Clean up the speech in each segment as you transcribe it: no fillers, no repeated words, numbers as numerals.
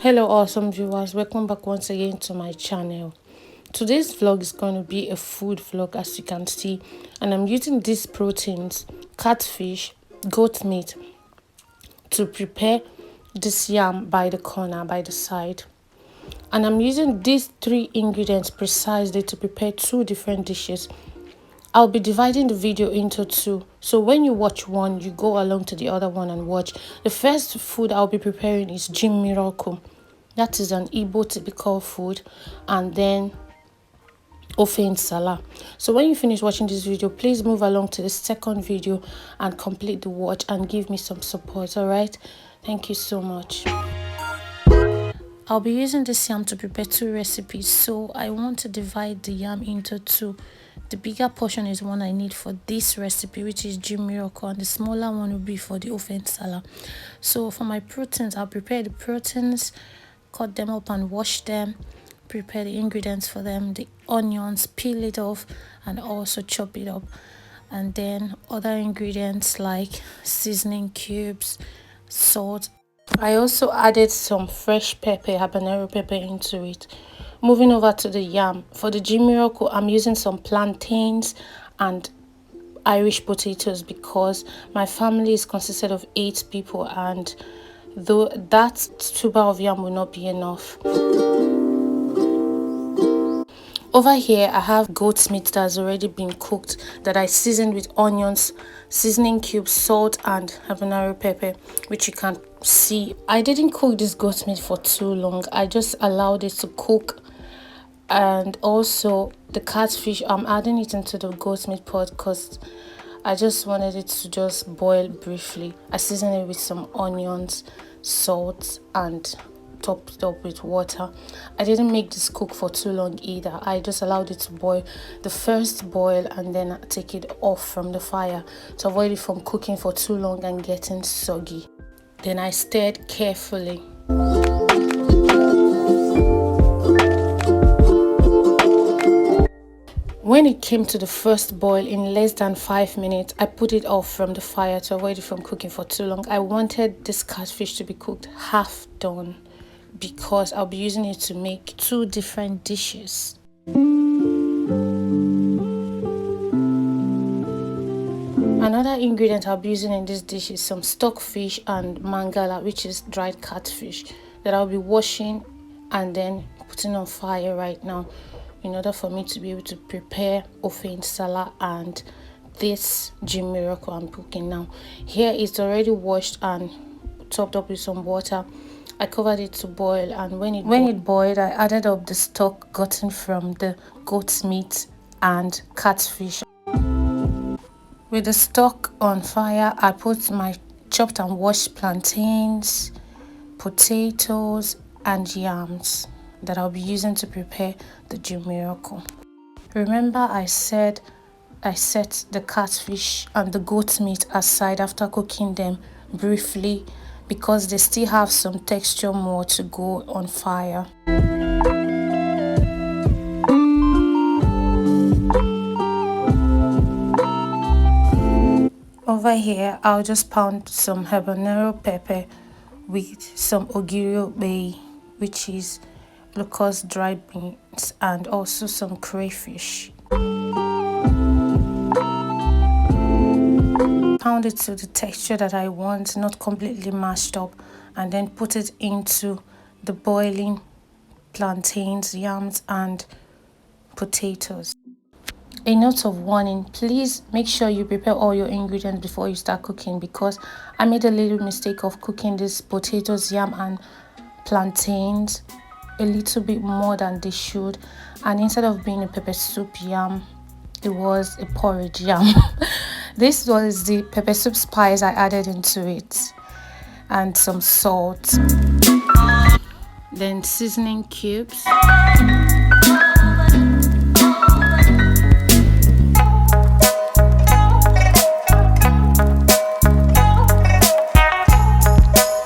Hello awesome viewers, welcome back once again to my channel. Today's vlog is going to be a food vlog, as you can see, and I'm using these proteins, catfish, goat meat, to prepare this yam by the corner, by the side. And I'm using these three ingredients precisely to prepare two different dishes. I'll be dividing the video into two, so when you watch one, you go along to the other one and watch. The first food I'll be preparing is mmiri. That is an Igbo typical food, and then nsala. So when you finish watching this video, please move along to the second video and complete the watch and give me some support. All right, thank you so much. I'll be using this yam to prepare two recipes, so I want to divide the yam into two. The bigger portion is one I need for this recipe, which is mmiri, and the smaller one will be for the nsala. So for my proteins, I'll prepare the proteins, cut them up and wash them, prepare the ingredients for them, the onions, peel it off and also chop it up, and then other ingredients like seasoning cubes, salt. I also added some fresh pepper, habanero pepper, into it. Moving over to the yam, for the mmiri, I'm using some plantains and Irish potatoes because my family is consisted of 8 people, and though that tuber of yam will not be enough. Over here, I have goat's meat that has already been cooked, that I seasoned with onions, seasoning cubes, salt and habanero pepper, which you can see. I didn't cook this goat's meat for too long. I just allowed it to cook. And also the catfish, I'm adding it into the goat's meat pot because I just wanted it to just boil briefly. I seasoned it with some onions, salt, and topped it up with water. I didn't make this cook for too long either. I just allowed it to boil, the first boil, and then take it off from the fire to avoid it from cooking for too long and getting soggy. Then I stirred carefully. When it came to the first boil, in less than 5 minutes, I put it off from the fire to avoid it from cooking for too long. I wanted this catfish to be cooked half done because I'll be using it to make two different dishes. Another ingredient I'll be using in this dish is some stockfish and Mangala, which is dried catfish, that I'll be washing and then putting on fire right now in order for me to be able to prepare nsala and this mmiri I'm cooking now. Here it's already washed and topped up with some water. I covered it to boil, and when it boiled, I added up the stock gotten from the goat's meat and catfish. With the stock on fire, I put my chopped and washed plantains, potatoes and yams that I'll be using to prepare the mmiri. Remember I said I set the catfish and the goat meat aside after cooking them briefly because they still have some texture more to go on fire. Over here, I'll just pound some habanero pepper with some Ogiri, okpei, which is locust dried beans, and also some crayfish. Pound it to the texture that I want, not completely mashed up, and then put it into the boiling plantains, yams and potatoes. A note of warning, please make sure you prepare all your ingredients before you start cooking, because I made a little mistake of cooking these potatoes, yam and plantains a little bit more than they should, and instead of being a pepper soup yam, it was a porridge yam. This was the pepper soup spice I added into it, and some salt, then seasoning cubes,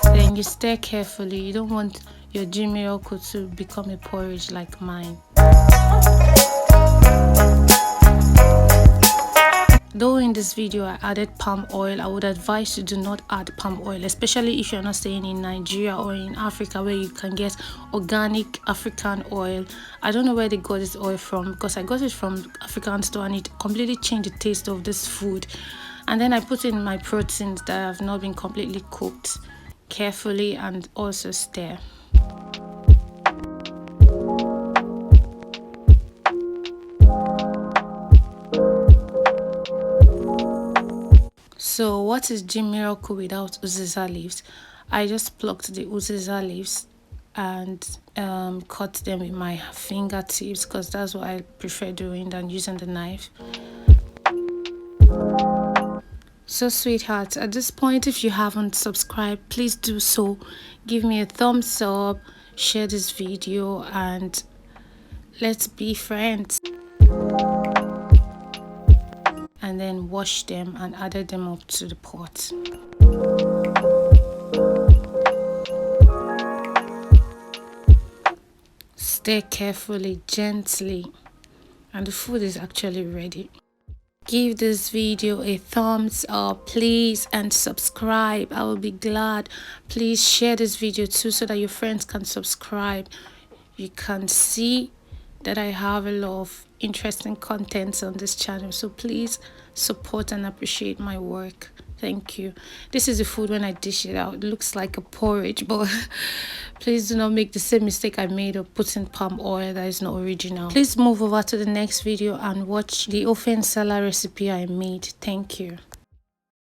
then you stir carefully. You don't want your mmiri to become a porridge like mine. Though in this video I added palm oil, I would advise you do not add palm oil, especially if you're not staying in Nigeria or in Africa where you can get organic African oil. I don't know where they got this oil from, because I got it from African store and it completely changed the taste of this food. And then I put in my proteins that have not been completely cooked carefully, and also stir. So what is gin miracle without Uziza leaves? I just plucked the Uziza leaves and cut them with my fingertips, because that's what I prefer doing than using the knife. So sweethearts, at this point, if you haven't subscribed, please do so. Give me a thumbs up, share this video, and let's be friends. And then wash them and added them up to the pot. Stir carefully, gently, and the food is actually ready. Give this video a thumbs up, please, and subscribe. I will be glad. Please share this video too so that your friends can subscribe. You can see that I have a lot of interesting contents on this channel, so please support and appreciate my work. Thank you. This is the food when I dish it out. It looks like a porridge, but please do not make the same mistake I made of putting palm oil that is not original. Please move over to the next video and watch the ofe nsala recipe I made. Thank you.